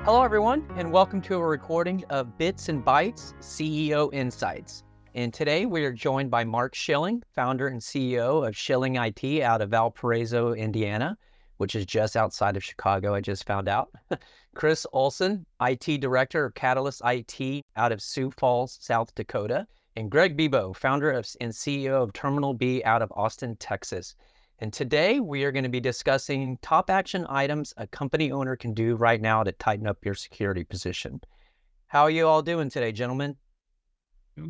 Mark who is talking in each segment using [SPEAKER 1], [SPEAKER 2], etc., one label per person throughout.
[SPEAKER 1] Hello, everyone, and welcome to a recording of Bits and Bytes CEO Insights. And today we are joined by Mark Schilling, founder and CEO of Schilling IT out of Valparaiso, Indiana, which is just outside of Chicago, I just found out. Chris Olson, IT Director of Catalyst IT out of Sioux Falls, South Dakota. And Greg Bebo, founder and CEO of Terminal B out of Austin, Texas. And today we are going to be discussing top action items a company owner can do right now to tighten up your security position. How are you all doing today, gentlemen?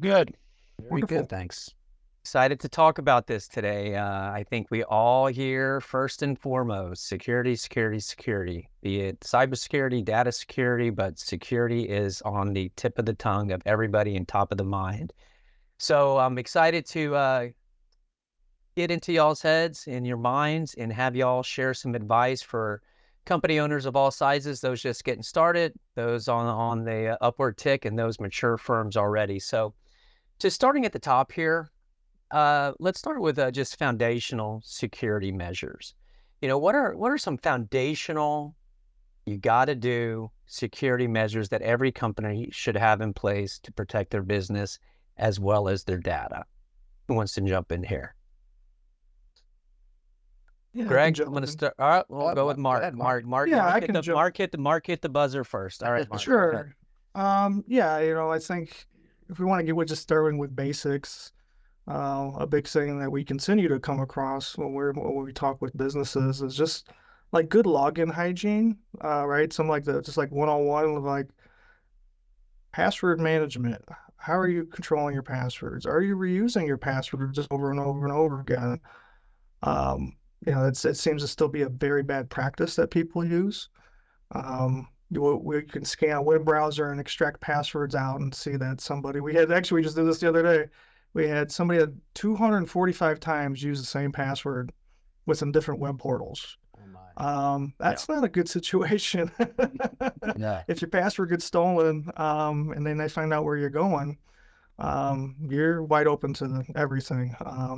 [SPEAKER 2] Good.
[SPEAKER 3] Very good, thanks.
[SPEAKER 1] Excited to talk about this today. I think we all hear first and foremost, security, security, security, be it cybersecurity, data security, but security is on the tip of the tongue of everybody and top of the mind. So I'm excited to get into y'all's heads and your minds and have y'all share some advice for company owners of all sizes, those just getting started, those on the upward tick, and those mature firms already. So just starting at the top here, let's start with just foundational security measures. You know, what are some foundational, you got to do security measures that every company should have in place to protect their business as well as their data? Who wants to jump in here?
[SPEAKER 2] Yeah,
[SPEAKER 1] Greg, I'm going to start. All right, we'll go with Mark.
[SPEAKER 3] Ahead,
[SPEAKER 1] Mark,
[SPEAKER 2] Yeah,
[SPEAKER 1] Mark
[SPEAKER 2] I
[SPEAKER 1] hit
[SPEAKER 2] can
[SPEAKER 1] the
[SPEAKER 2] jump.
[SPEAKER 1] Mark hit the buzzer first. All right, Mark.
[SPEAKER 2] Sure. Yeah, I think if we want to get with just starting with basics, a big thing that we continue to come across when we talk with businesses is just like good login hygiene, right? Some like just like one-on-one with like password management. How are you controlling your passwords? Are you reusing your password just over and over and over again? It seems to still be a very bad practice that people use. We can scan a web browser and extract passwords out and see that we just did this the other day. We had somebody that 245 times use the same password with some different web portals. That's not a good situation.
[SPEAKER 3] Yeah.
[SPEAKER 2] If your password gets stolen, and then they find out where you're going, you're wide open to everything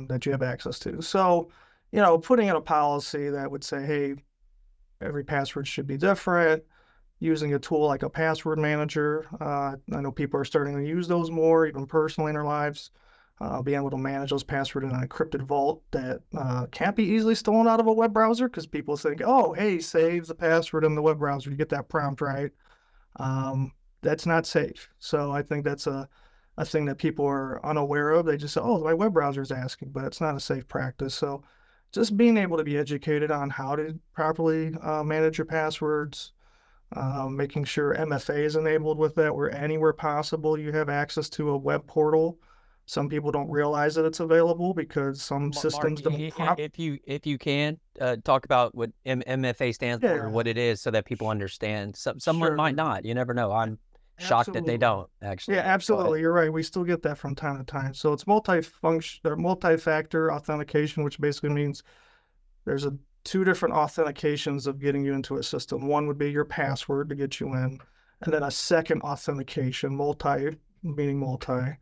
[SPEAKER 2] that you have access to. So, putting in a policy that would say, hey, every password should be different, using a tool like a password manager. I know people are starting to use those more, even personally in their lives. Being able to manage those passwords in an encrypted vault that can't be easily stolen out of a web browser, because people think, oh, hey, save the password in the web browser. You get that prompt right. That's not safe. So I think that's a thing that people are unaware of. They just say, oh, my web browser is asking, but it's not a safe practice. So just being able to be educated on how to properly manage your passwords, making sure MFA is enabled with that, where anywhere possible you have access to a web portal. Some people don't realize that it's available because some systems don't.
[SPEAKER 1] If you can talk about what MFA stands for, what it is, so that people understand. Someone might not. You never know. I'm shocked that they don't, actually.
[SPEAKER 2] Yeah, absolutely. You're right. We still get that from time to time. So it's multi-factor authentication, which basically means there's two different authentications of getting you into a system. One would be your password to get you in, and then a second authentication, meaning multi,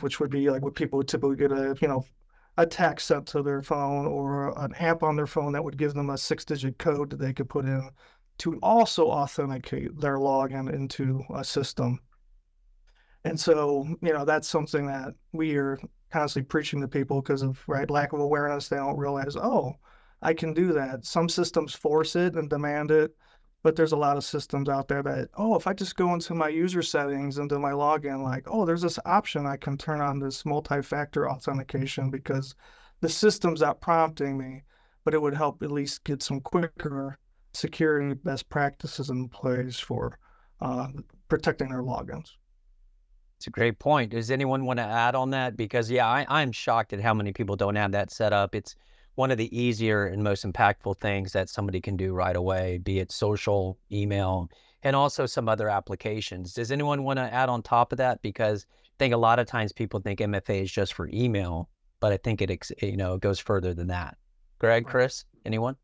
[SPEAKER 2] which would be like what people would typically get a text sent to their phone or an app on their phone that would give them a 6-digit code that they could put in to also authenticate their login into a system. And so, that's something that we are constantly preaching to people because of lack of awareness. They don't realize, oh, I can do that. Some systems force it and demand it, but there's a lot of systems out there that, oh, if I just go into my user settings, into my login, there's this option I can turn on this multi-factor authentication because the system's not prompting me, but it would help at least get some quicker security best practices in place for protecting their logins.
[SPEAKER 1] It's a great point. Does anyone want to add on that? Because I'm shocked at how many people don't have that set up. It's one of the easier and most impactful things that somebody can do right away, be it social, email, and also some other applications. Does anyone want to add on top of that? Because I think a lot of times people think MFA is just for email, but I think it goes further than that. Greg, Chris, anyone?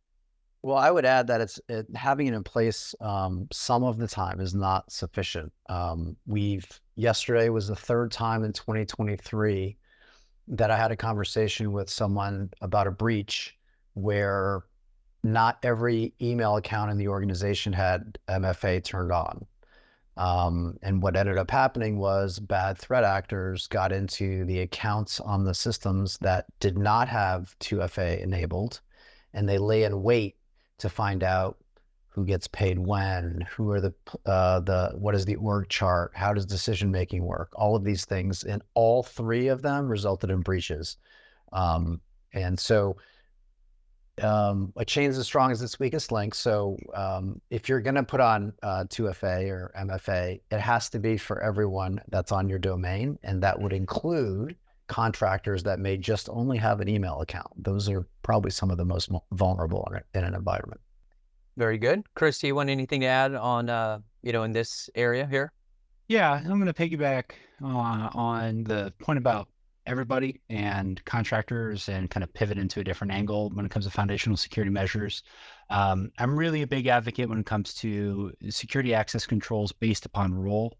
[SPEAKER 3] Well, I would add that having it in place some of the time is not sufficient. Yesterday was the third time in 2023 that I had a conversation with someone about a breach where not every email account in the organization had MFA turned on. And what ended up happening was bad threat actors got into the accounts on the systems that did not have 2FA enabled, and they lay in wait to find out who gets paid when, who are what is the org chart, how does decision making work, all of these things, and all three of them resulted in breaches. And so a chain is as strong as its weakest link. So if you're going to put on 2FA or MFA, it has to be for everyone that's on your domain. And that would include contractors that may just only have an email account. Those are probably some of the most vulnerable in an environment.
[SPEAKER 1] Very good. Chris, do you want anything to add on, in this area here?
[SPEAKER 4] Yeah, I'm going to piggyback on the point about everybody and contractors and kind of pivot into a different angle when it comes to foundational security measures. I'm really a big advocate when it comes to security access controls based upon role,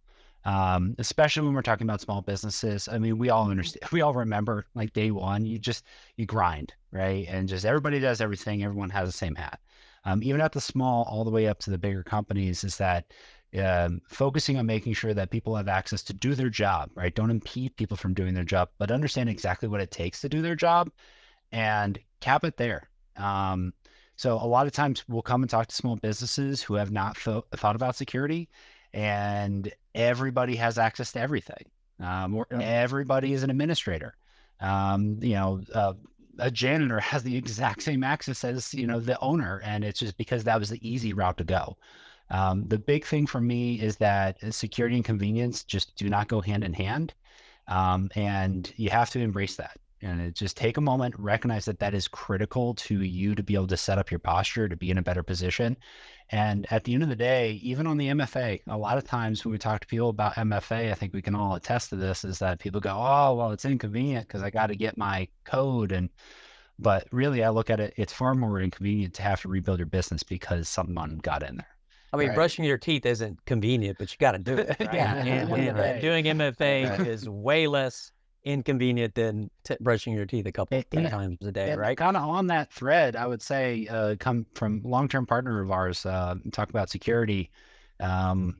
[SPEAKER 4] especially when we're talking about small businesses. I mean, we all understand, we all remember like day one, you grind, right? And just everybody does everything. Everyone has the same hat. Even at the small, all the way up to the bigger companies, is that focusing on making sure that people have access to do their job, right? Don't impede people from doing their job, but understand exactly what it takes to do their job and cap it there. So a lot of times we'll come and talk to small businesses who have not thought about security, and everybody has access to everything. Or everybody is an administrator. A janitor has the exact same access as, the owner, and it's just because that was the easy route to go. The big thing for me is that security and convenience just do not go hand in hand. And you have to embrace that. And just take a moment, recognize that that is critical to you to be able to set up your posture, to be in a better position. And at the end of the day, even on the MFA, a lot of times when we talk to people about MFA, I think we can all attest to this, is that people go, oh, well, it's inconvenient because I got to get my code. But really, I look at it, it's far more inconvenient to have to rebuild your business because someone got in there.
[SPEAKER 1] I mean,
[SPEAKER 4] Right.
[SPEAKER 1] brushing your teeth isn't convenient, but you got to do it. Right?
[SPEAKER 4] Yeah.
[SPEAKER 1] And doing MFA
[SPEAKER 3] Right.
[SPEAKER 1] is way less inconvenient than brushing your teeth a couple times a day, right?
[SPEAKER 4] Kind of on that thread, I would say, come from long-term partner of ours, talk about security,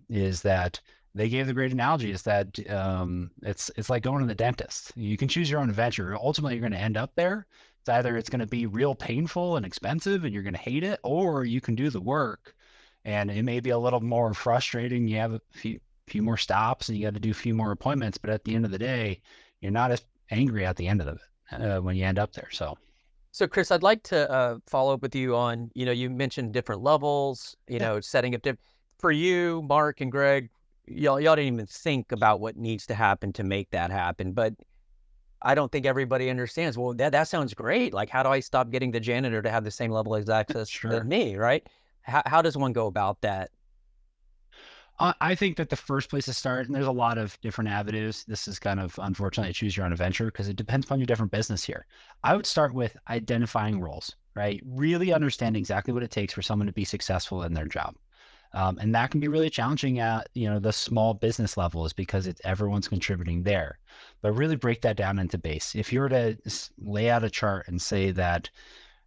[SPEAKER 4] is that they gave the great analogy is that it's like going to the dentist. You can choose your own adventure. Ultimately, you're going to end up there. It's going to be real painful and expensive and you're going to hate it, or you can do the work and it may be a little more frustrating. You have a few more stops and you got to do a few more appointments, but at the end of the day, you're not as angry at the end of it when you end up there. So
[SPEAKER 1] Chris, I'd like to follow up with you on, you mentioned different levels, setting up for you, Mark and Greg, y'all didn't even think about what needs to happen to make that happen. But I don't think everybody understands, well, that sounds great. Like, how do I stop getting the janitor to have the same level of access as me, right? How does one go about that?
[SPEAKER 4] I think that the first place to start, and there's a lot of different avenues. This is kind of unfortunately choose your own adventure because it depends upon your different business here. I would start with identifying roles, right? Really understand exactly what it takes for someone to be successful in their job. And that can be really challenging at, the small business levels because everyone's contributing there, but really break that down into base. If you were to lay out a chart and say that,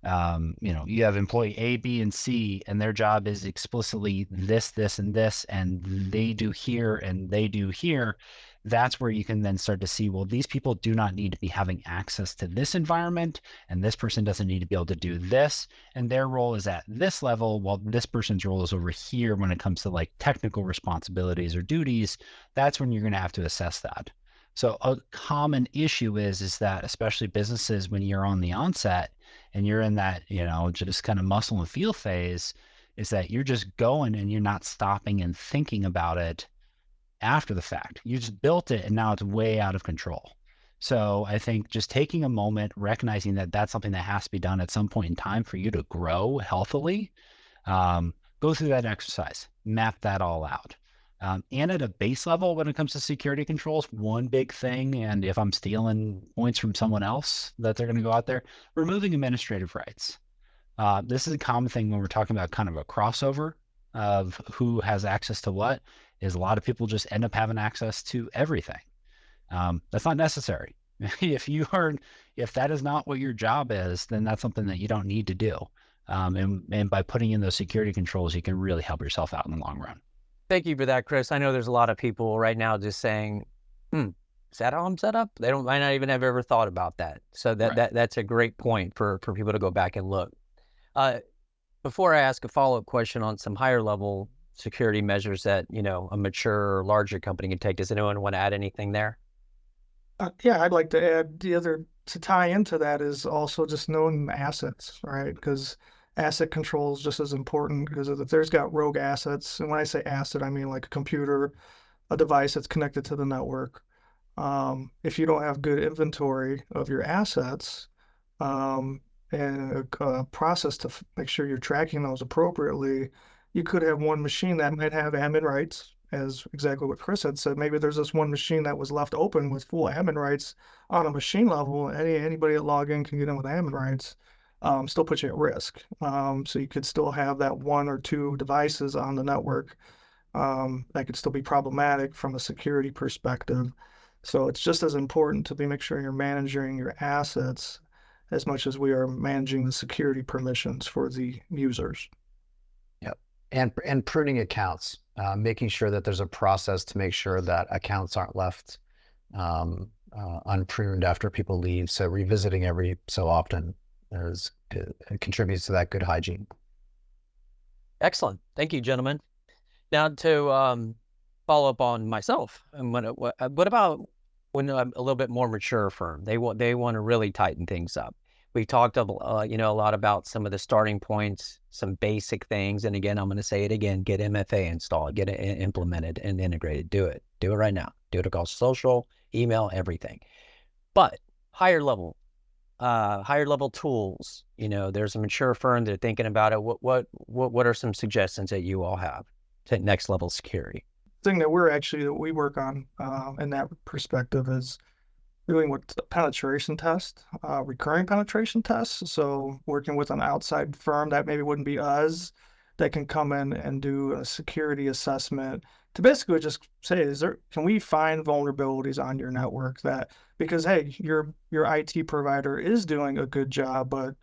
[SPEAKER 4] you have employee A, B, and C, and their job is explicitly this, and this, and they do here, and they do here. That's where you can then start to see, well, these people do not need to be having access to this environment, and this person doesn't need to be able to do this, and their role is at this level, while this person's role is over here when it comes to like technical responsibilities or duties. That's when you're going to have to assess that. So a common issue is that, especially businesses, when you're on the onset and you're in that, just kind of muscle and feel phase, is that you're just going and you're not stopping and thinking about it after the fact. You just built it and now it's way out of control. So I think just taking a moment, recognizing that that's something that has to be done at some point in time for you to grow healthily, go through that exercise, map that all out. And at a base level, when it comes to security controls, one big thing, and if I'm stealing points from someone else that they're going to go out there, removing administrative rights. This is a common thing when we're talking about kind of a crossover of who has access to what, is a lot of people just end up having access to everything. That's not necessary. If that is not what your job is, then that's something that you don't need to do. And by putting in those security controls, you can really help yourself out in the long run.
[SPEAKER 1] Thank you for that, Chris. I know there's a lot of people right now just saying, is that how I'm set up? They might not even have ever thought about that. So that's a great point for people to go back and look. Before I ask a follow-up question on some higher level security measures that, a mature or larger company can take, does anyone want to add anything there?
[SPEAKER 2] Yeah, I'd like to add to tie into that is also just knowing assets, right? Because asset control is just as important, because if there's got rogue assets, and when I say asset, I mean like a computer, a device that's connected to the network. If you don't have good inventory of your assets, and a process to make sure you're tracking those appropriately, you could have one machine that might have admin rights, as exactly what Chris had said. Maybe there's this one machine that was left open with full admin rights on a machine level. Anybody that log in can get in with admin rights. Still put you at risk. So you could still have that one or two devices on the network that could still be problematic from a security perspective. So it's just as important to make sure you're managing your assets as much as we are managing the security permissions for the users.
[SPEAKER 3] Yep. And pruning accounts, making sure that there's a process to make sure that accounts aren't left unpruned after people leave. So revisiting every so often it contributes to that good hygiene.
[SPEAKER 1] Excellent. Thank you, gentlemen. Now to follow up on myself, and what about when a little bit more mature firm, they want to really tighten things up. We talked a lot about some of the starting points, some basic things, and again, I'm going to say it again: get MFA installed, get it implemented and integrated. Do it right now. Do it across social, email, everything. But higher level tools. There's a mature firm that are thinking about it. What are some suggestions that you all have to next level security?
[SPEAKER 2] Thing that we work on in that perspective is doing what's a penetration test, recurring penetration tests. So working with an outside firm that maybe wouldn't be us, that can come in and do a security assessment to basically just say, can we find vulnerabilities on your network because hey, your IT provider is doing a good job, but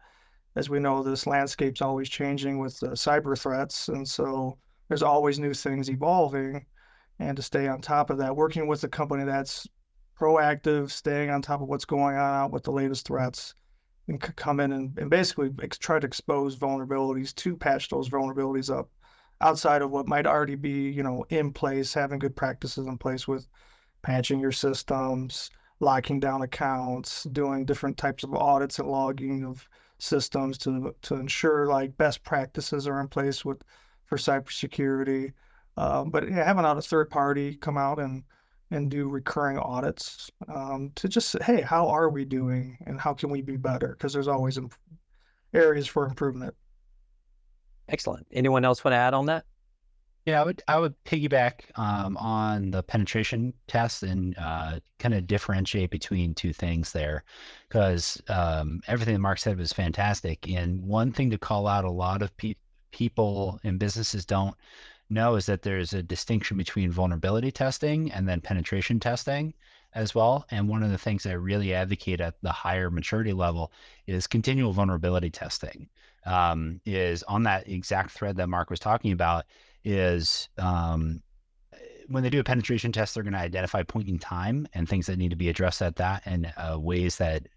[SPEAKER 2] as we know, this landscape's always changing with cyber threats, and so there's always new things evolving. And to stay on top of that, working with a company that's proactive, staying on top of what's going on out with the latest threats, and come in and basically try to expose vulnerabilities to patch those vulnerabilities up outside of what might already be, in place, having good practices in place with patching your systems, locking down accounts, doing different types of audits and logging of systems to ensure like best practices are in place for cybersecurity. But yeah, having out a third party come out and do recurring audits to just say, hey, how are we doing and how can we be better? Because there's always areas for improvement.
[SPEAKER 1] Excellent. Anyone else want to add on that?
[SPEAKER 4] Yeah, I would piggyback on the penetration test and kind of differentiate between two things there, because everything that Mark said was fantastic. And one thing to call out, a lot of people and businesses don't know, is that there's a distinction between vulnerability testing and then penetration testing as well. And one of the things I really advocate at the higher maturity level is continual vulnerability testing. Is on that exact thread that Mark was talking about, is when they do a penetration test, they're going to identify point in time and things that need to be addressed at that, and ways that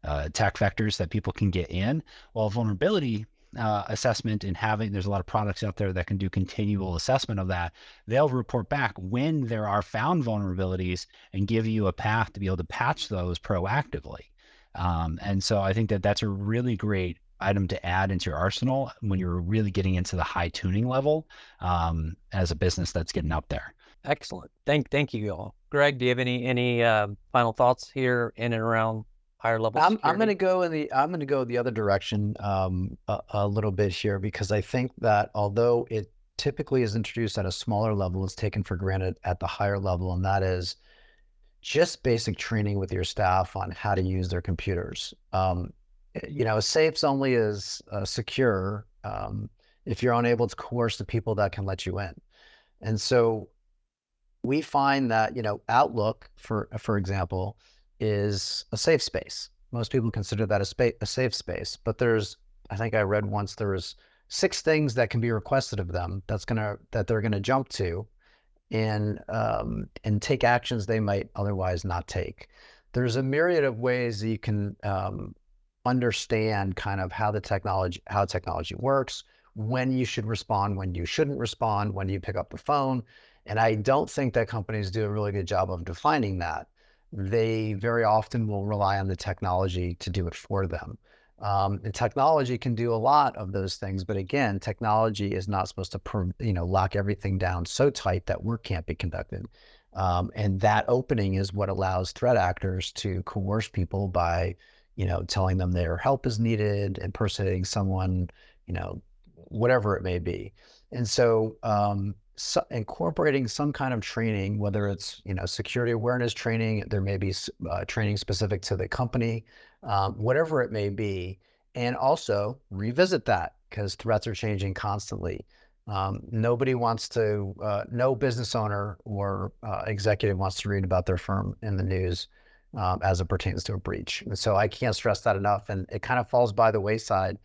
[SPEAKER 4] attack vectors that people can get in. While vulnerability assessment and there's a lot of products out there that can do continual assessment of that. They'll report back when there are found vulnerabilities and give you a path to be able to patch those proactively. And so I think that that's a really great item to add into your arsenal when you're really getting into the high tuning level as a business that's getting up there.
[SPEAKER 1] Excellent. Thank you all. Greg, do you have any final thoughts here in and around higher level security?
[SPEAKER 3] I'm going to go the other direction a little bit here, because I think that although it typically is introduced at a smaller level, it's taken for granted at the higher level, and that is just basic training with your staff on how to use their computers. Safes only is secure if you're unable to coerce the people that can let you in. And so we find that, Outlook, for example, is a safe space. Most people consider that a safe space, but there's I think I read once there was 6 things that can be requested of them that they're gonna jump to and take actions they might otherwise not take. There's a myriad of ways that you can understand kind of how technology works, when you should respond, when you shouldn't respond, when you pick up the phone. And I don't think that companies do a really good job of defining that. They very often will rely on the technology to do it for them. And technology can do a lot of those things, but again, technology is not supposed to, lock everything down so tight that work can't be conducted. And that opening is what allows threat actors to coerce people by, telling them their help is needed, impersonating someone, whatever it may be. And so, incorporating some kind of training, whether it's, security awareness training, there may be training specific to the company, whatever it may be, and also revisit that because threats are changing constantly. Nobody wants to, no business owner or executive wants to read about their firm in the news as it pertains to a breach. And so I can't stress that enough. And it kind of falls by the wayside,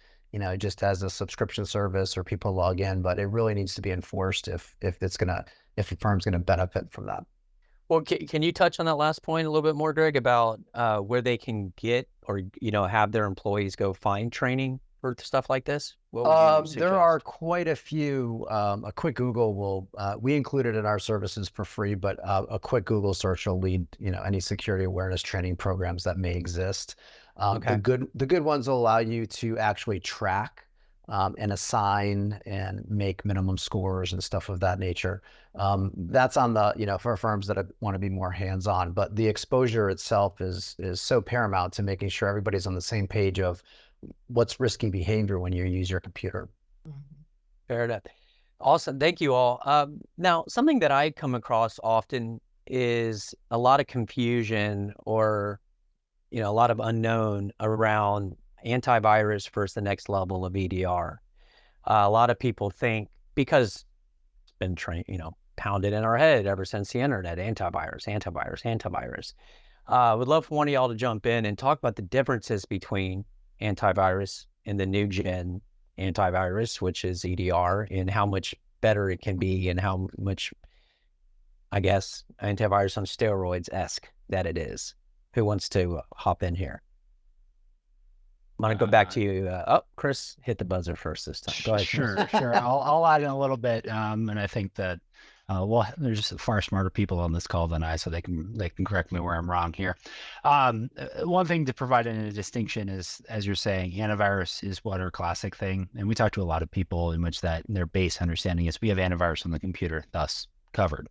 [SPEAKER 3] just as a subscription service or people log in, but it really needs to be enforced if the firm's gonna benefit from that.
[SPEAKER 1] Well, can you touch on that last point a little bit more, Greg, about where they can get or have their employees go find training for stuff like this? What would you
[SPEAKER 3] There are
[SPEAKER 1] suggest?
[SPEAKER 3] quite a few. A quick Google will, we include it in our services for free, but a quick Google search will lead, any security awareness training programs that may exist.
[SPEAKER 1] Okay.
[SPEAKER 3] The good ones will allow you to actually track and assign and make minimum scores and stuff of that nature. That's on the, for firms that want to be more hands-on, but the exposure itself is so paramount to making sure everybody's on the same page of what's risky behavior when you use your computer.
[SPEAKER 1] Fair enough. Awesome. Thank you all. Now, something that I come across often is a lot of confusion or, a lot of unknown around antivirus versus the next level of EDR. A lot of people think because it's been pounded in our head ever since the internet, antivirus, antivirus, antivirus. Would love for one of y'all to jump in and talk about the differences between antivirus and the new gen antivirus, which is EDR, and how much better it can be and how much, I guess, antivirus on steroids-esque that it is. Who wants to hop in here? I'm going to go back to you. Chris hit the buzzer first this time. Go ahead.
[SPEAKER 4] Sure. I'll add in a little bit. And I think that, there's far smarter people on this call than I, so they can correct me where I'm wrong here. One thing to provide in a distinction is, as you're saying, antivirus is what our classic thing. And we talk to a lot of people in which that their base understanding is we have antivirus on the computer, thus covered.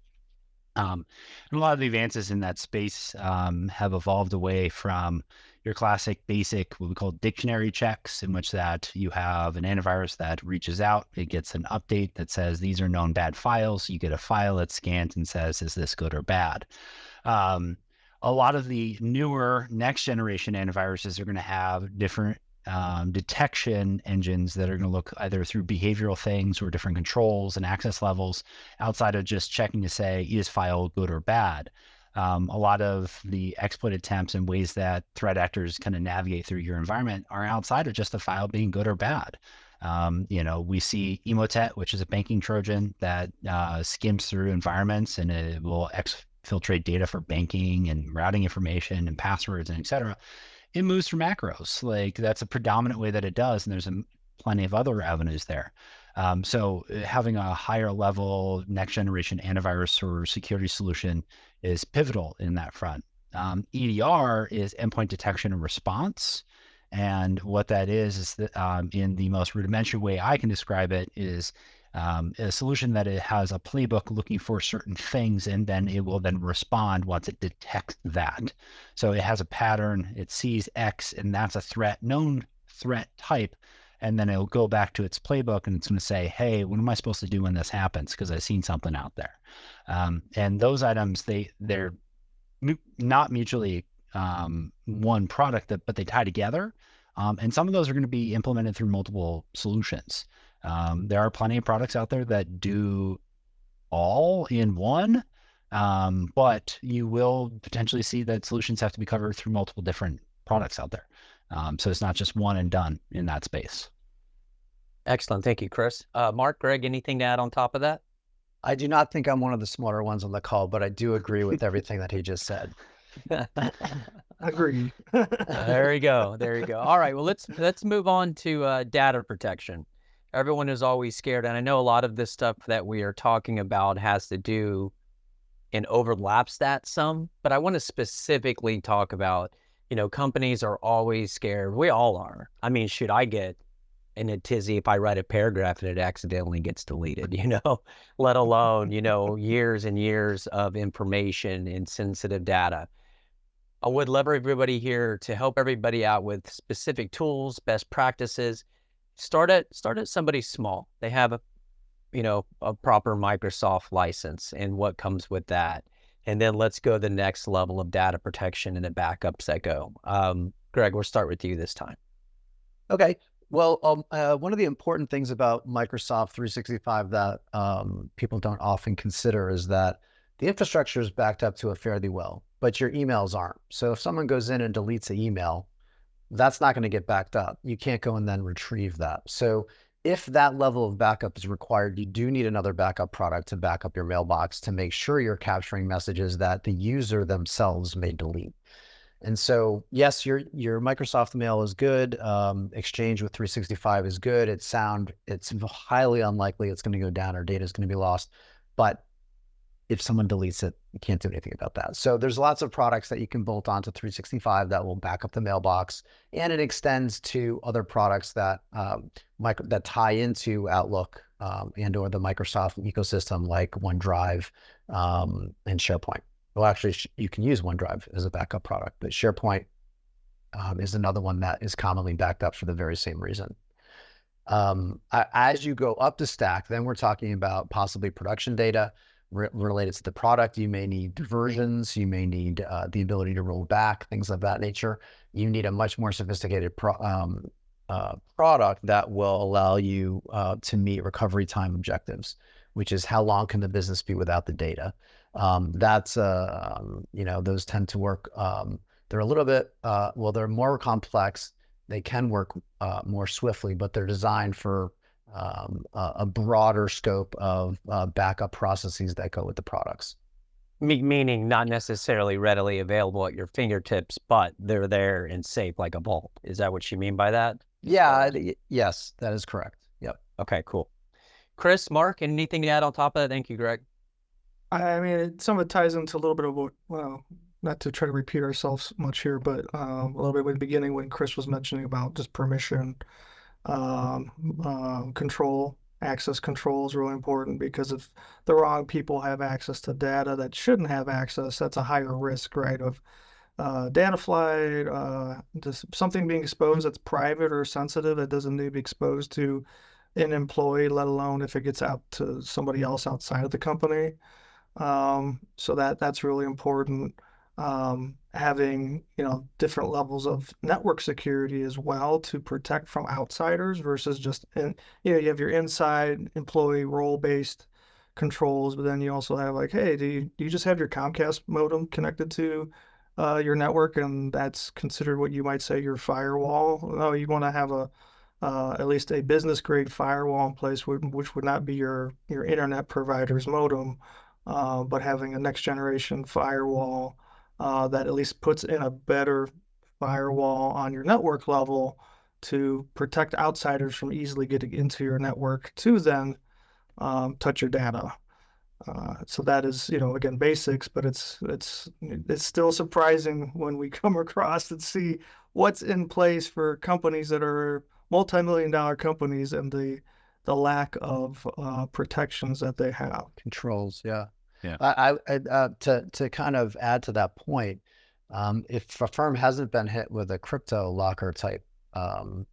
[SPEAKER 4] And a lot of the advances in that space have evolved away from your classic basic, what we call dictionary checks, in which that you have an antivirus that reaches out, it gets an update that says these are known bad files. You get a file that's scanned and says, is this good or bad? A lot of the newer next generation antiviruses are going to have different detection engines that are going to look either through behavioral things or different controls and access levels outside of just checking to say, is file good or bad? A lot of the exploit attempts and ways that threat actors kind of navigate through your environment are outside of just the file being good or bad. We see Emotet, which is a banking Trojan that skims through environments and it will exfiltrate data for banking and routing information and passwords and et cetera. It moves through macros. Like that's a predominant way that it does. And there's plenty of other avenues there. So having a higher level next generation antivirus or security solution is pivotal in that front. EDR is endpoint detection and response. And what that is that in the most rudimentary way I can describe it is a solution that it has a playbook looking for certain things, and then it will then respond once it detects that. So it has a pattern, it sees X, and that's a threat, known threat type. And then it'll go back to its playbook and it's going to say, hey, what am I supposed to do when this happens? Because I've seen something out there. And those items, they're not mutually one product, but they tie together. And some of those are going to be implemented through multiple solutions. There are plenty of products out there that do all in one, but you will potentially see that solutions have to be covered through multiple different products out there. So it's not just one and done in that space.
[SPEAKER 1] Excellent. Thank you, Chris. Mark, Greg, anything to add on top of that?
[SPEAKER 3] I do not think I'm one of the smarter ones on the call, but I do agree with everything that he just said.
[SPEAKER 2] Agreed.
[SPEAKER 1] There you go. There you go. All right. Well, let's move on to data protection. Everyone is always scared, and I know a lot of this stuff that we are talking about has to do and overlaps that some, but I want to specifically talk about, companies are always scared. We all are. I mean, shoot, I get in a tizzy if I write a paragraph and it accidentally gets deleted, let alone, years and years of information and sensitive data. I would love everybody here to help everybody out with specific tools, best practices. Start at somebody small. They have a proper Microsoft license and what comes with that. And then let's go to the next level of data protection and the backups that go. Greg, we'll start with you this time.
[SPEAKER 3] Okay. Well, one of the important things about Microsoft 365 that people don't often consider is that the infrastructure is backed up to it fairly well, but your emails aren't. So if someone goes in and deletes an email, that's not going to get backed up. You can't go and then retrieve that. So if that level of backup is required, you do need another backup product to back up your mailbox to make sure you're capturing messages that the user themselves may delete. And so, yes, your Microsoft mail is good. Exchange with 365 is good. It's highly unlikely it's going to go down or data is going to be lost. But if someone deletes it, you can't do anything about that. So there's lots of products that you can bolt onto 365 that will back up the mailbox, and it extends to other products that that tie into Outlook and or the Microsoft ecosystem, like OneDrive and SharePoint. Well, actually, you can use OneDrive as a backup product, but SharePoint is another one that is commonly backed up for the very same reason. As you go up the stack, then we're talking about possibly production data related to the product. You may need versions, you may need the ability to roll back, things of that nature. You need a much more sophisticated product that will allow you to meet recovery time objectives, which is how long can the business be without the data. Those tend to work. They're a little bit, they're more complex. They can work more swiftly, but they're designed for a broader scope of backup processes that go with the products.
[SPEAKER 1] Meaning not necessarily readily available at your fingertips, but they're there and safe like a vault. Is that what you mean by that?
[SPEAKER 3] Yeah, yes, that is correct. Yep.
[SPEAKER 1] Okay, cool. Chris, Mark, anything to add on top of that? Thank you, Greg.
[SPEAKER 2] I mean, some of it ties into a little bit of what, well, not to try to repeat ourselves much here, but a little bit at the beginning when Chris was mentioning about just permission, control, access control is really important, because if the wrong people have access to data that shouldn't have access, that's a higher risk, right, of data flight, just something being exposed that's private or sensitive that doesn't need to be exposed to an employee, let alone if it gets out to somebody else outside of the company. So that's really important. Having, different levels of network security as well to protect from outsiders versus just, you have your inside employee role-based controls, but then you also have like, hey, do you just have your Comcast modem connected to your network, and that's considered what you might say your firewall? No, you want to have at least a business grade firewall in place, which would not be your internet provider's modem, but having a next generation firewall that at least puts in a better firewall on your network level to protect outsiders from easily getting into your network to then touch your data. So that is, again, basics, but it's still surprising when we come across and see what's in place for companies that are multi-million-dollar companies and the lack of protections that they have.
[SPEAKER 3] Controls, yeah.
[SPEAKER 4] Yeah.
[SPEAKER 3] To kind of add to that point, if a firm hasn't been hit with a crypto locker type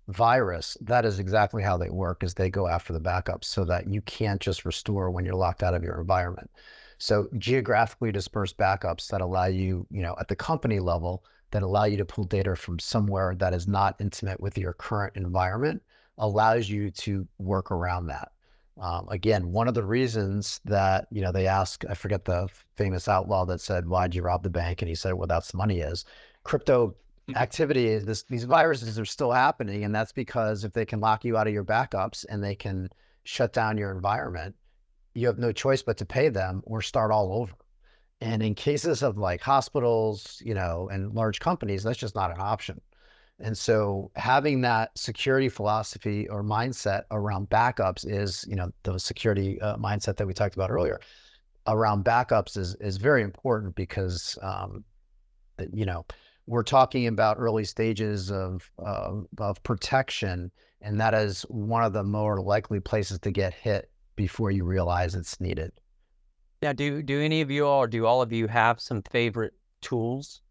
[SPEAKER 3] virus, that is exactly how they work, is they go after the backups so that you can't just restore when you're locked out of your environment. So geographically dispersed backups that allow you, at the company level, that allow you to pull data from somewhere that is not intimate with your current environment, allows you to work around that. Again, one of the reasons that, they ask, I forget the famous outlaw that said, why'd you rob the bank? And he said, well, that's the money is. Crypto activity is these viruses are still happening. And that's because if they can lock you out of your backups and they can shut down your environment, you have no choice but to pay them or start all over. And in cases of like hospitals, and large companies, that's just not an option. And so having that security philosophy or mindset around backups is, the security mindset that we talked about earlier around backups is very important because, we're talking about early stages of protection, and that is one of the more likely places to get hit before you realize it's needed.
[SPEAKER 1] Now, do any of you all, or do all of you have some favorite tools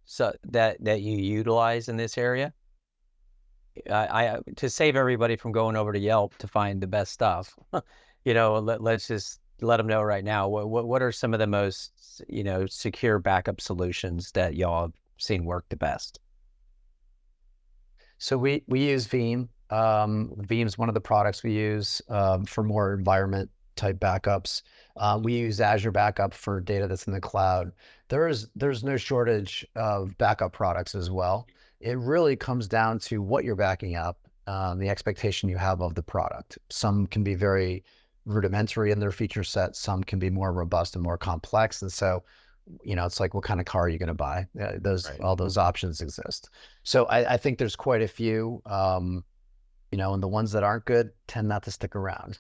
[SPEAKER 1] that you utilize in this area? I to save everybody from going over to Yelp to find the best stuff, let's just let them know right now. What are some of the most secure backup solutions that y'all have seen work the best?
[SPEAKER 3] So we use Veeam. Veeam is one of the products we use for more environment type backups. We use Azure Backup for data that's in the cloud. There's no shortage of backup products as well. It really comes down to what you're backing up, the expectation you have of the product. Some can be very rudimentary in their feature set. Some can be more robust and more complex. And so, it's like, what kind of car are you going to buy? All those options exist. So I think there's quite a few, and the ones that aren't good tend not to stick around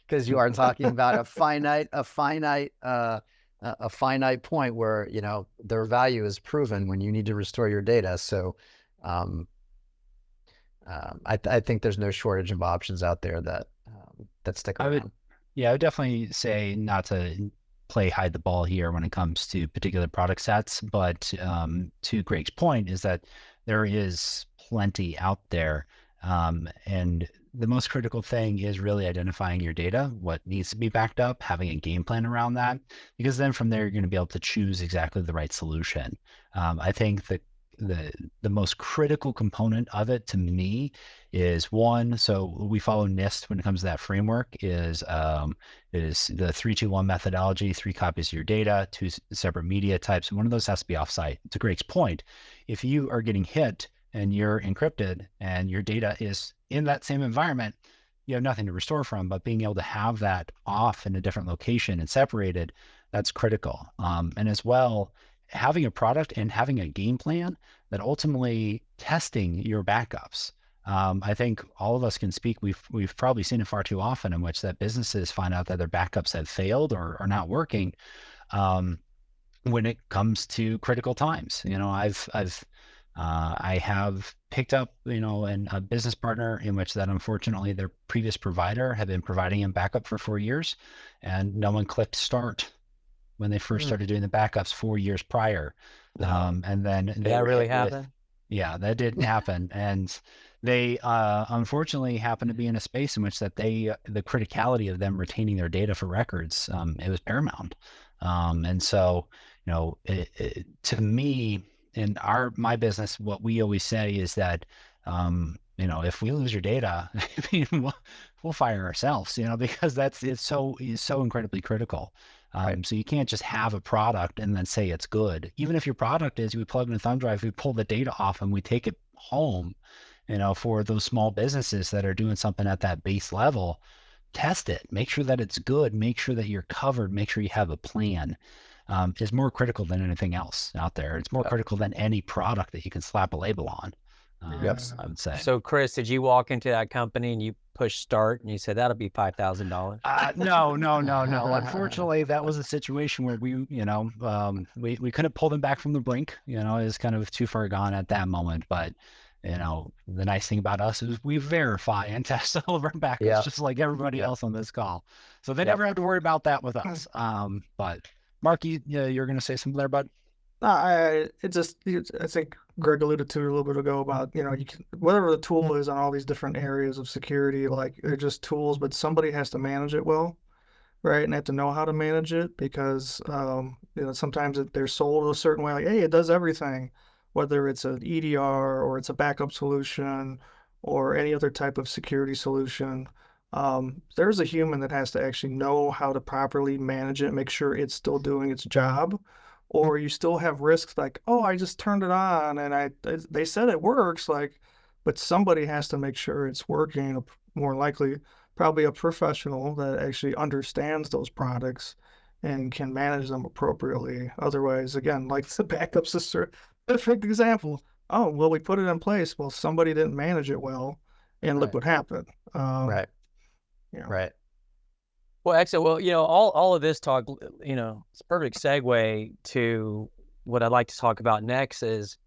[SPEAKER 3] because you are talking about a finite point where, their value is proven when you need to restore your data. So I think there's no shortage of options out there that stick around.
[SPEAKER 4] I would definitely say not to play hide the ball here when it comes to particular product sets, but to Greg's point is that there is plenty out there. And the most critical thing is really identifying your data, what needs to be backed up, having a game plan around that, because then from there, you're going to be able to choose exactly the right solution. I think that the most critical component of it to me is one. So we follow NIST when it comes to that framework is the 3-2-1 methodology, 3 copies of your data, 2 separate media types. And one of those has to be offsite. To Greg's point, if you are getting hit and you're encrypted and your data is in that same environment, you have nothing to restore from, but being able to have that off in a different location and separated, that's critical. And as well, having a product and having a game plan that ultimately testing your backups. I think all of us can speak. We've probably seen it far too often in which that businesses find out that their backups have failed or are not working when it comes to critical times. I have picked up, a business partner in which that unfortunately their previous provider had been providing them backup for 4 years, and no one clicked start when they first started doing the backups 4 years prior. And then
[SPEAKER 1] that really happened.
[SPEAKER 4] Yeah, that didn't happen. And they unfortunately happened to be in a space in which that the criticality of them retaining their data for records, it was paramount. And so, to me, in my business, what we always say is that, if we lose your data, we'll fire ourselves, because it's so incredibly critical. So you can't just have a product and then say it's good. Even if your product is, we plug in a thumb drive, we pull the data off and we take it home, for those small businesses that are doing something at that base level, test it, make sure that it's good, make sure that you're covered, make sure you have a plan. Is more critical than anything else out there. It's more critical than any product that you can slap a label on.
[SPEAKER 3] Yes,
[SPEAKER 4] I would say.
[SPEAKER 1] So, Chris, did you walk into that company and you push start and you said that'll be $5,000?
[SPEAKER 4] No. Unfortunately, that was a situation where we couldn't pull them back from the brink. It was kind of too far gone at that moment. But the nice thing about us is we verify and test all of our backups, just like everybody else on this call. So they never have to worry about that with us. But Mark, you're going to say something there, bud?
[SPEAKER 2] I think Greg alluded to it a little bit ago about, you can, whatever the tool is on all these different areas of security, like they're just tools, but somebody has to manage it well, right? And they have to know how to manage it because, sometimes they're sold a certain way, like, hey, it does everything, whether it's an EDR or it's a backup solution or any other type of security solution. There's a human that has to actually know how to properly manage it, make sure it's still doing its job or you still have risks like, oh, I just turned it on and they said it works, like, but somebody has to make sure it's working. More likely, probably a professional that actually understands those products and can manage them appropriately. Otherwise, again, like the backup sister, perfect example. Oh, well, we put it in place. Well, somebody didn't manage it well, and look
[SPEAKER 3] Right.
[SPEAKER 2] what happened.
[SPEAKER 3] Right.
[SPEAKER 2] You know,
[SPEAKER 3] Right.
[SPEAKER 1] Well, excellent. Well, all of this talk, it's a perfect segue to what I'd like to talk about next is,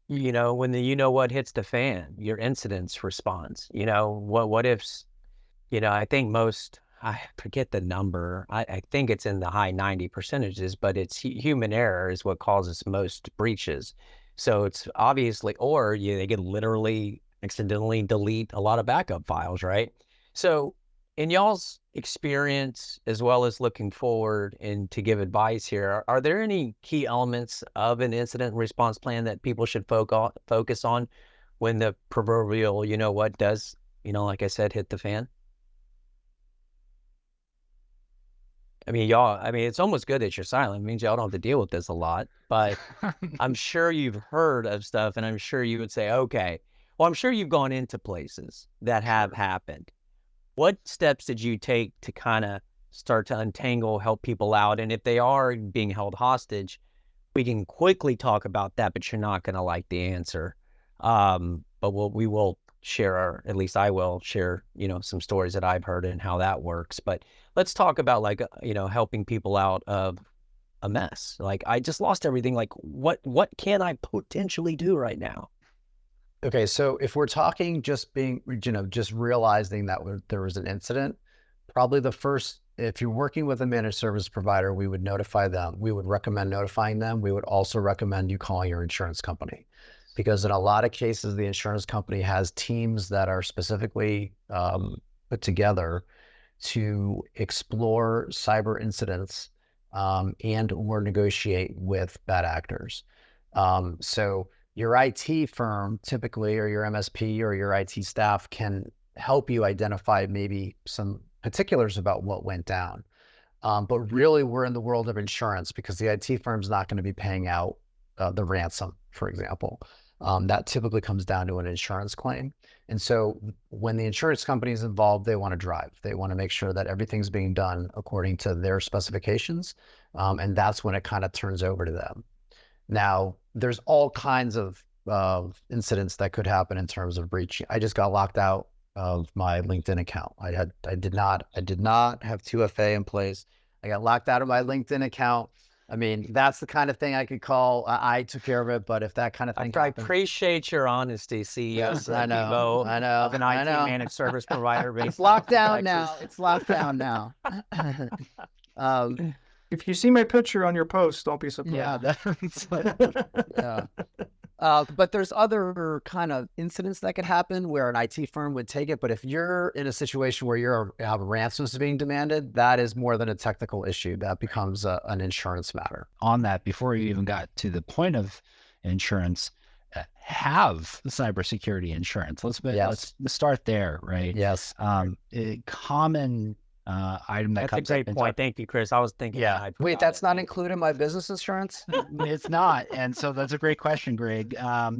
[SPEAKER 1] when the what hits the fan, your incidents response. What ifs, I think I forget the number. I think it's in the high 90 percentages, but it's human error is what causes most breaches. So it's obviously, or they can literally accidentally delete a lot of backup files, right? So in y'all's experience, as well as looking forward and to give advice here, are there any key elements of an incident response plan that people should focus on when the proverbial, what does, like I said, hit the fan? It's almost good that you're silent. It means y'all don't have to deal with this a lot, but I'm sure you've heard of stuff and I'm sure you would say, okay, well, I'm sure you've gone into places that have happened. What steps did you take to kind of start to untangle, help people out? And if they are being held hostage, we can quickly talk about that, but you're not going to like the answer. But we will share at least I will share, some stories that I've heard and how that works. But let's talk about helping people out of a mess. Like, I just lost everything. Like, what can I potentially do right now?
[SPEAKER 3] Okay, so if we're talking just being, just realizing that there was an incident, probably the first, if you're working with a managed service provider, we would notify them. We would recommend notifying them. We would also recommend you calling your insurance company, because in a lot of cases, the insurance company has teams that are specifically put together to explore cyber incidents and or negotiate with bad actors. So your IT firm typically, or your MSP or your IT staff, can help you identify maybe some particulars about what went down. But really, we're in the world of insurance, because the IT firm's not going to be paying out the ransom, for example. That typically comes down to an insurance claim. And so when the insurance company is involved, they want to drive. They want to make sure that everything's being done according to their specifications. And that's when it kind of turns over to them. Now, there's all kinds of incidents that could happen in terms of breaching. I just got locked out of my LinkedIn account. I did not have 2FA in place. I got locked out of my LinkedIn account. I mean, that's the kind of thing I could call, I took care of it, but if that kind of thing
[SPEAKER 1] I
[SPEAKER 3] happens,
[SPEAKER 1] appreciate your honesty, CEO.
[SPEAKER 3] Yes, I know.
[SPEAKER 1] Of an IT managed service provider.
[SPEAKER 3] It's locked down now. It's locked down now.
[SPEAKER 2] if you see my picture on your post, don't be surprised.
[SPEAKER 3] Yeah, that's yeah. But there's other kind of incidents that could happen where an IT firm would take it. But if you're in a situation where you have ransoms being demanded, that is more than a technical issue. That becomes an insurance matter.
[SPEAKER 4] On that, before you even got to the point of insurance, have cybersecurity insurance. Let's start there, right?
[SPEAKER 3] Yes.
[SPEAKER 4] A common item that
[SPEAKER 1] That's
[SPEAKER 4] comes
[SPEAKER 1] a great point. Thank you, Chris. I was thinking.
[SPEAKER 3] Yeah. Wait, that's not included in my business insurance?
[SPEAKER 4] It's not. And so that's a great question, Greg.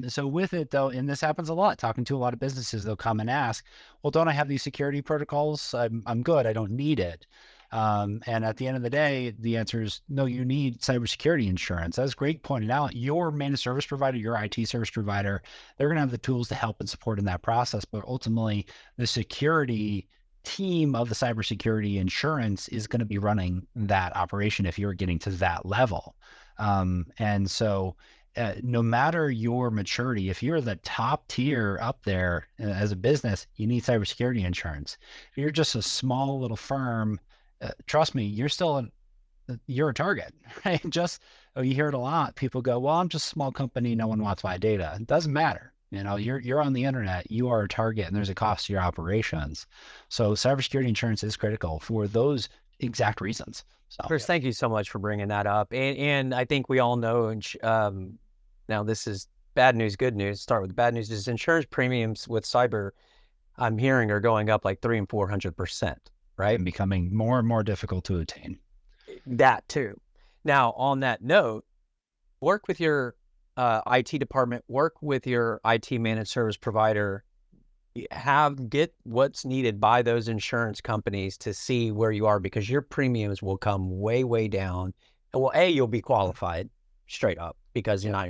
[SPEAKER 4] So with it though, and this happens a lot, talking to a lot of businesses, they'll come and ask, well, don't I have these security protocols? I'm good. I don't need it. And at the end of the day, the answer is no, you need cybersecurity insurance. As Greg pointed out, your managed service provider, your IT service provider, they're going to have the tools to help and support in that process. But ultimately, the security team of the cybersecurity insurance is going to be running that operation if you're getting to that level. And so no matter your maturity, if you're the top tier up there as a business, you need cybersecurity insurance. If you're just a small little firm, trust me, you're a target, right? You hear it a lot. People go, well, I'm just a small company. No one wants my data. It doesn't matter. You're on the internet, you are a target, and there's a cost to your operations. So cybersecurity insurance is critical for those exact reasons. So,
[SPEAKER 1] Chris, thank you so much for bringing that up. And I think we all know, now this is bad news, good news. Start with the bad news is insurance premiums with cyber, I'm hearing, are going up like 300% and 400%, right?
[SPEAKER 4] and becoming more and more difficult to attain.
[SPEAKER 1] That too. Now, on that note, work with your IT department, work with your IT managed service provider, get what's needed by those insurance companies to see where you are, because your premiums will come way, way down. Well, A, you'll be qualified straight up because you're not,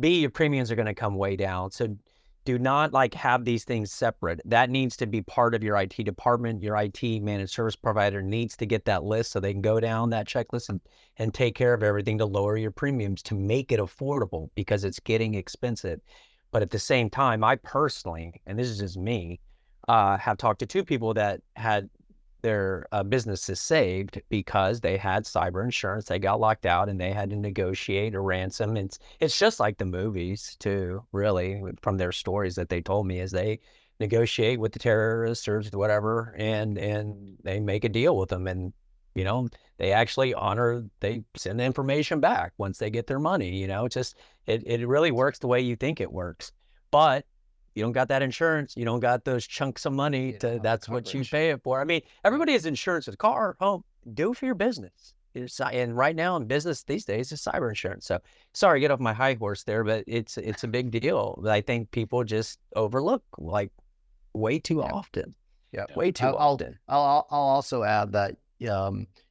[SPEAKER 1] B, your premiums are going to come way down. So do not like have these things separate. That needs to be part of your IT department. Your IT managed service provider needs to get that list so they can go down that checklist and take care of everything to lower your premiums, to make it affordable, because it's getting expensive. But at the same time, I personally, and this is just me, have talked to 2 people that had their businesses saved because they had cyber insurance. They got locked out and they had to negotiate a ransom. It's just like the movies too, really, from their stories that they told me, is they negotiate with the terrorists or whatever, and they make a deal with them, and they actually they send the information back once they get their money. It really works the way you think it works. But you don't got that insurance, you don't got those chunks of money that's what you pay it for. I mean, everybody has insurance with car, home, do it for your business. And right now in business these days is cyber insurance. So sorry, get off my high horse there, but it's a big deal that I think people just overlook like way too often.
[SPEAKER 3] Yeah,
[SPEAKER 1] way too often.
[SPEAKER 3] I'll also add that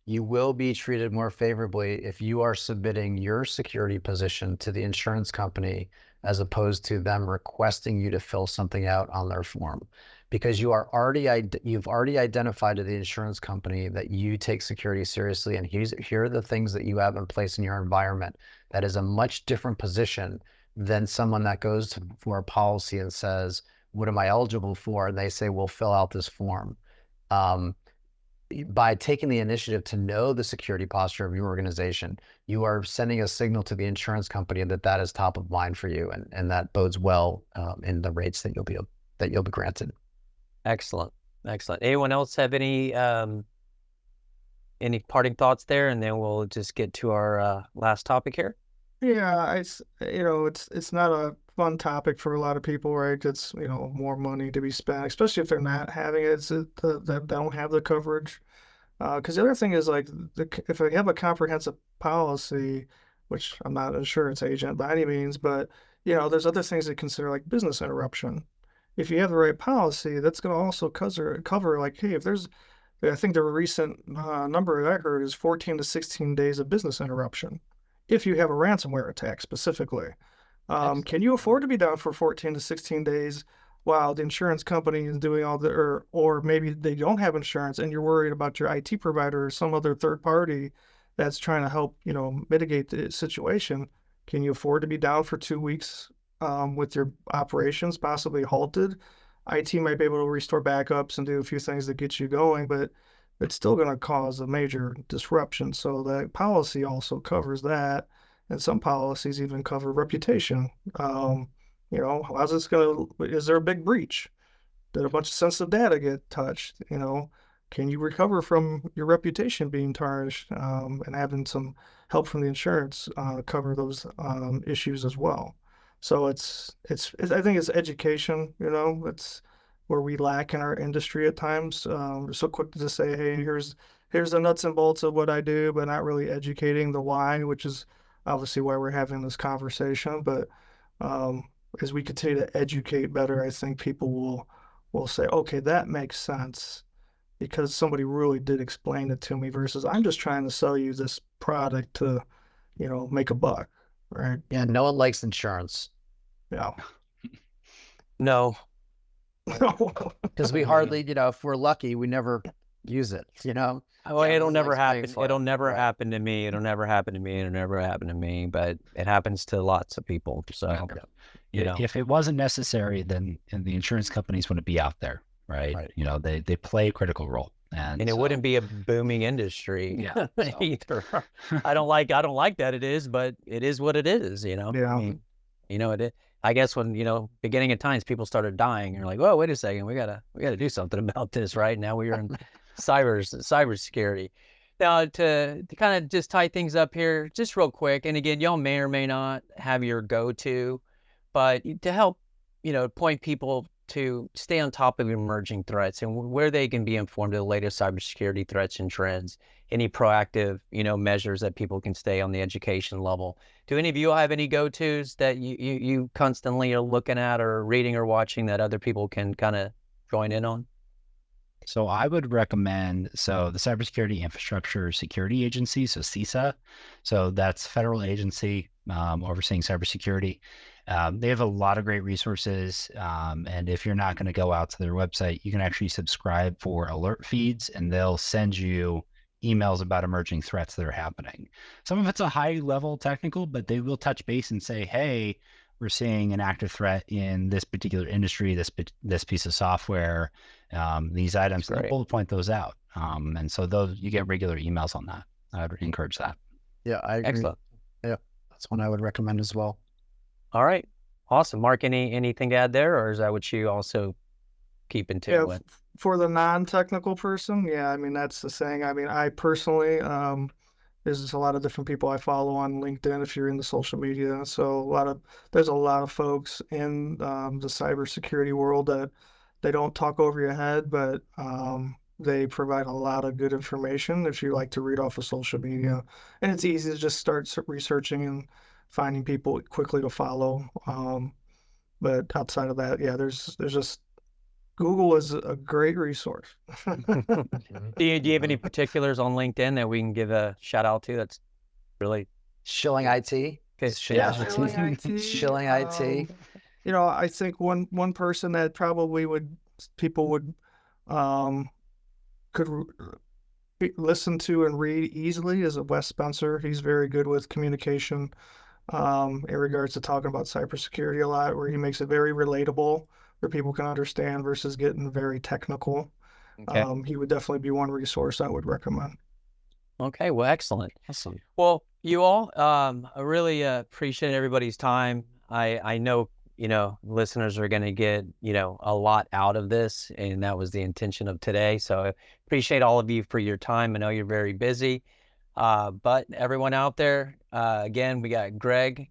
[SPEAKER 3] you will be treated more favorably if you are submitting your security position to the insurance company, as opposed to them requesting you to fill something out on their form, because you've already identified to the insurance company that you take security seriously, and here are the things that you have in place in your environment. That is a much different position than someone that goes for a policy and says, what am I eligible for? And they say, well, fill out this form. By taking the initiative to know the security posture of your organization, you are sending a signal to the insurance company that is top of mind for you, and that bodes well in the rates that you'll be granted.
[SPEAKER 1] Excellent. Anyone else have any parting thoughts there, and then we'll just get to our last topic here?
[SPEAKER 2] Yeah, it's not a fun topic for a lot of people, right? It's more money to be spent, especially if they're not having it. They don't have the coverage. Because the other thing is, like, if I have a comprehensive policy, which I'm not an insurance agent by any means, but there's other things to consider, like business interruption. If you have the right policy, that's going to also cover like, hey, if there's, I think the recent number that I heard is 14 to 16 days of business interruption. If you have a ransomware attack specifically, can you afford to be down for 14 to 16 days while the insurance company is doing all or maybe they don't have insurance and you're worried about your IT provider or some other third party that's trying to help, mitigate the situation? Can you afford to be down for 2 weeks with your operations possibly halted? IT might be able to restore backups and do a few things to get you going, but it's still going to cause a major disruption. So the policy also covers that. And some policies even cover reputation. How's this is there a big breach? Did a bunch of sensitive data get touched? Can you recover from your reputation being tarnished, and having some help from the insurance cover those issues as well? So it's I think it's education. It's where we lack in our industry at times. We're so quick to just say, hey, here's the nuts and bolts of what I do, but not really educating the why, which is obviously why we're having this conversation. But as we continue to educate better, I think people will say, okay, that makes sense because somebody really did explain it to me, versus I'm just trying to sell you this product to, make a buck, right?
[SPEAKER 3] Yeah, no one likes insurance.
[SPEAKER 2] Yeah.
[SPEAKER 1] No.
[SPEAKER 3] Because we hardly, if we're lucky, we never use it,
[SPEAKER 1] Well, it'll never happen. It'll never happen to me. It'll never happen to me. It'll never happen to me, but it happens to lots of people. So,
[SPEAKER 4] if it wasn't necessary, then the insurance companies wouldn't be out there, right? They play a critical role. And
[SPEAKER 1] it wouldn't be a booming industry either. I don't like that it is, but it is what it is, Yeah. I mean, I guess when, beginning of times people started dying, you're like, oh, wait a second, we gotta do something about this, right? Now we are in cybersecurity. Now to kind of just tie things up here, just real quick, and again, y'all may or may not have your go-to, but to help, point people to stay on top of emerging threats and where they can be informed of the latest cybersecurity threats and trends, any proactive, measures that people can stay on the education level. Do any of you have any go-tos that you constantly are looking at or reading or watching that other people can kind of join in on?
[SPEAKER 4] So I would recommend, the Cybersecurity Infrastructure Security Agency, so CISA. So that's federal agency overseeing cybersecurity. They have a lot of great resources. And if you're not going to go out to their website, you can actually subscribe for alert feeds, and they'll send you emails about emerging threats that are happening. Some of it's a high level technical, but they will touch base and say, hey, we're seeing an active threat in this particular industry, this piece of software, these items. They'll bullet point those out. And so those, you get regular emails on that. I would encourage that.
[SPEAKER 3] Yeah, I agree.
[SPEAKER 1] Excellent.
[SPEAKER 3] Yeah, that's one I would recommend as well.
[SPEAKER 1] All right. Awesome. Mark, anything to add there, or is that what you also keep in tune with?
[SPEAKER 2] For the non-technical person, yeah, I mean, that's the saying. I mean, I personally, there's a lot of different people I follow on LinkedIn if you're in the social media. So there's a lot of folks in the cybersecurity world that they don't talk over your head, but they provide a lot of good information if you like to read off of social media. And it's easy to just start researching and finding people quickly to follow. But outside of that, yeah, there's just Google is a great resource.
[SPEAKER 1] Do you have any particulars on LinkedIn that we can give a shout out to? That's really
[SPEAKER 3] Schilling IT.
[SPEAKER 2] Schilling IT.
[SPEAKER 3] Schilling IT.
[SPEAKER 2] I think one person that probably people would could listen to and read easily is Wes Spencer. He's very good with communication in regards to talking about cybersecurity a lot, where he makes it very relatable where people can understand versus getting very technical.
[SPEAKER 1] Okay.
[SPEAKER 2] He would definitely be one resource I would recommend.
[SPEAKER 1] Okay, well, excellent.
[SPEAKER 3] Awesome.
[SPEAKER 1] Well, you all, I really appreciate everybody's time. I know, listeners are going to get, a lot out of this, and that was the intention of today. So I appreciate all of you for your time. I know you're very busy, but everyone out there, again, we got Greg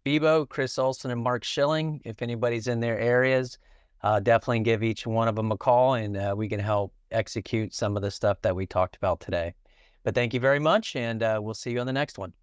[SPEAKER 1] Bebo, Chris Olson, and Mark Schilling. If anybody's in their areas, definitely give each one of them a call, and we can help execute some of the stuff that we talked about today. But thank you very much, and we'll see you on the next one.